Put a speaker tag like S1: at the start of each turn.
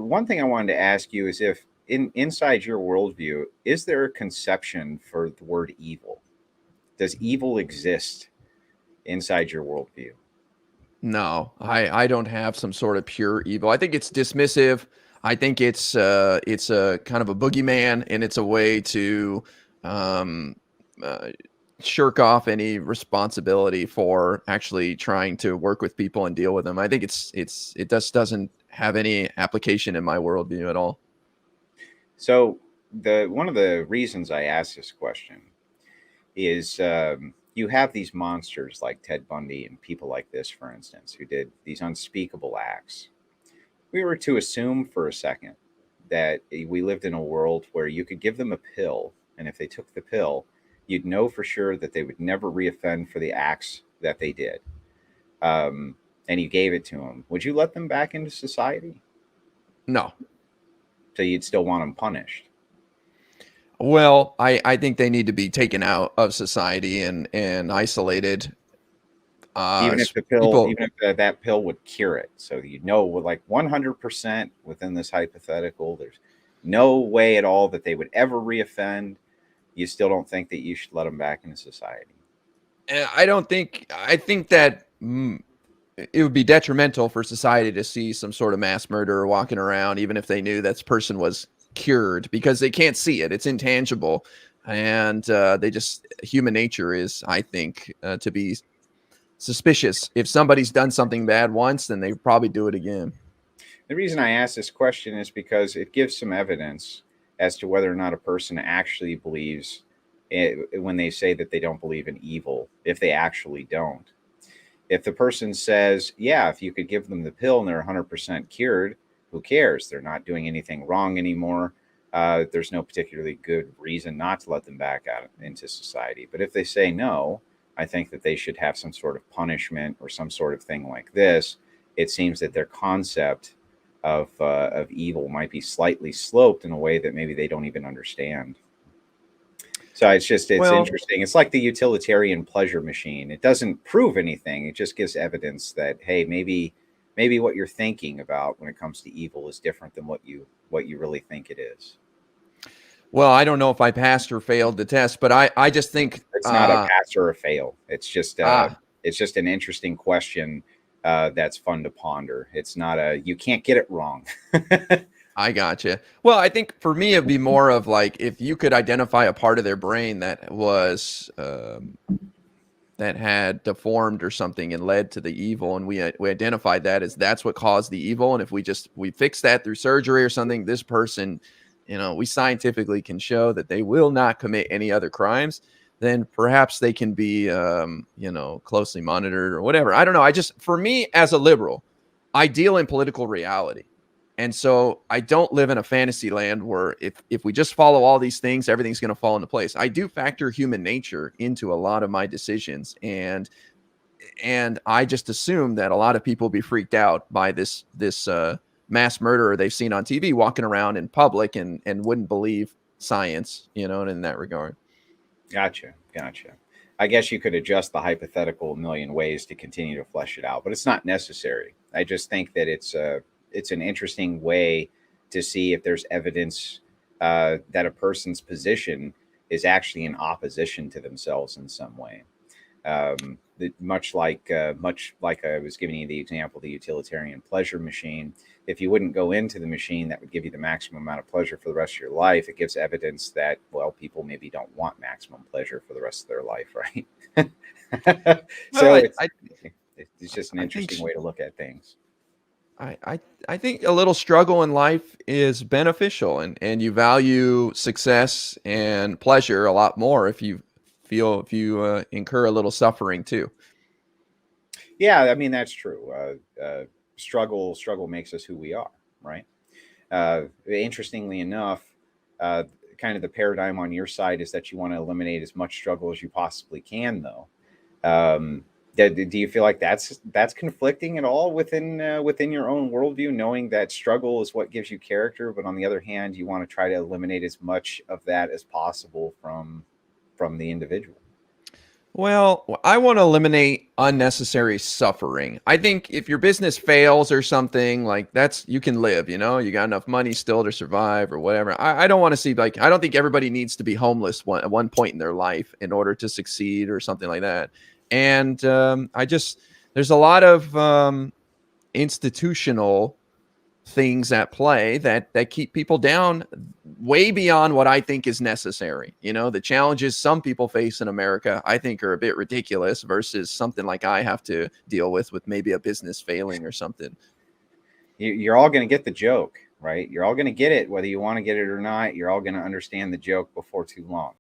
S1: one thing I wanted to ask you is if inside your worldview, is there a conception for the word evil? Does evil exist inside your worldview?
S2: No, I don't have some sort of pure evil. I think it's dismissive. I think it's a kind of a boogeyman, and it's a way to um, uh, shirk off any responsibility for actually trying to work with people and deal with them. I think it just doesn't have any application in my worldview at all.
S1: So the one of the reasons I asked this question is you have these monsters like Ted Bundy and people like this, for instance, who did these unspeakable acts. We were to assume for a second that we lived in a world where you could give them a pill, and if they took the pill, you'd know for sure that they would never reoffend for the acts that they did. Um, and you gave it to them. Would you let them back into society?
S2: No.
S1: So you'd still want them punished?
S2: Well, I think they need to be taken out of society and isolated.
S1: Even if the pill,
S2: People,
S1: even if that pill would cure it, so you know, with like 100% within this hypothetical, there's no way at all that they would ever reoffend. You still don't think that you should let them back into society?
S2: I don't think. I think that it would be detrimental for society to see some sort of mass murderer walking around, even if they knew that person was cured, because they can't see it. It's intangible, and they just human nature is, I think, to be suspicious. If somebody's done something bad once, then they probably do it again.
S1: The reason I ask this question is because it gives some evidence as to whether or not a person actually believes when they say that they don't believe in evil, if they actually don't. If the person says, yeah, if you could give them the pill and they're 100% cured, who cares? They're not doing anything wrong anymore. There's no particularly good reason not to let them back out into society. But if they say no, I think that they should have some sort of punishment or some sort of thing like this. It seems that their concept of evil might be slightly sloped in a way that maybe they don't even understand. So it's
S2: Well,
S1: interesting. It's like the utilitarian pleasure machine. It doesn't prove anything. It just gives evidence that hey, maybe what you're thinking about when it comes to evil is different than what you really think it is.
S2: well, I don't know if I passed or failed the test, but I just think
S1: It's not a pass or a fail.
S2: ah,
S1: It's just an interesting question that's fun to ponder. It's not a you can't get it wrong.
S2: I gotcha. Well, I think for me, it'd be more of like if you could identify a part of their brain that was that had deformed or something and led to the evil, and we identified that as that's what caused the evil, and if we fix that through surgery or something, this person, we scientifically can show that they will not commit any other crimes. Then perhaps they can be, closely monitored or whatever. I don't know. I just, for me as a liberal, I deal in political reality. And so I don't live in a fantasy land where if we just follow all these things, everything's going to fall into place. I do factor human nature into a lot of my decisions, and I just assume that a lot of people will be freaked out by this mass murderer they've seen on TV walking around in public and wouldn't believe science, in that regard.
S1: Gotcha. I guess you could adjust the hypothetical a million ways to continue to flesh it out, but it's not necessary. I just think that it's an interesting way to see if there's evidence that a person's position is actually in opposition to themselves in some way. Much like I was giving you the example, the utilitarian pleasure machine. If you wouldn't go into the machine that would give you the maximum amount of pleasure for the rest of your life, it gives evidence that well, people maybe don't want maximum pleasure for the rest of their life, right?
S2: Well,
S1: So
S2: I,
S1: it's just an
S2: I think
S1: interesting way to look at things.
S2: I think a little struggle in life is beneficial, and you value success and pleasure a lot more if you incur a little suffering too.
S1: Yeah, I mean that's true. Struggle makes us who we are, right? Interestingly enough, uh, kind of the paradigm on your side is that you want to eliminate as much struggle as you possibly can, though. Um, do you feel like that's conflicting at all within your own worldview, knowing that struggle is what gives you character, but on the other hand, you want to try to eliminate as much of that as possible from the individual?
S2: Well, I want to eliminate unnecessary suffering. I think if your business fails or something, like you can live, you got enough money still to survive or whatever. I don't want to see, like, I don't think everybody needs to be homeless at one point in their life in order to succeed or something like that. And there's a lot of institutional things at play that keep people down way beyond what I think is necessary. The challenges some people face in America, I think, are a bit ridiculous versus something like I have to deal with maybe a business failing or something.
S1: You're all going to get the joke, right? You're all going to get it, whether you want to get it or not. You're all going to understand the joke before too long.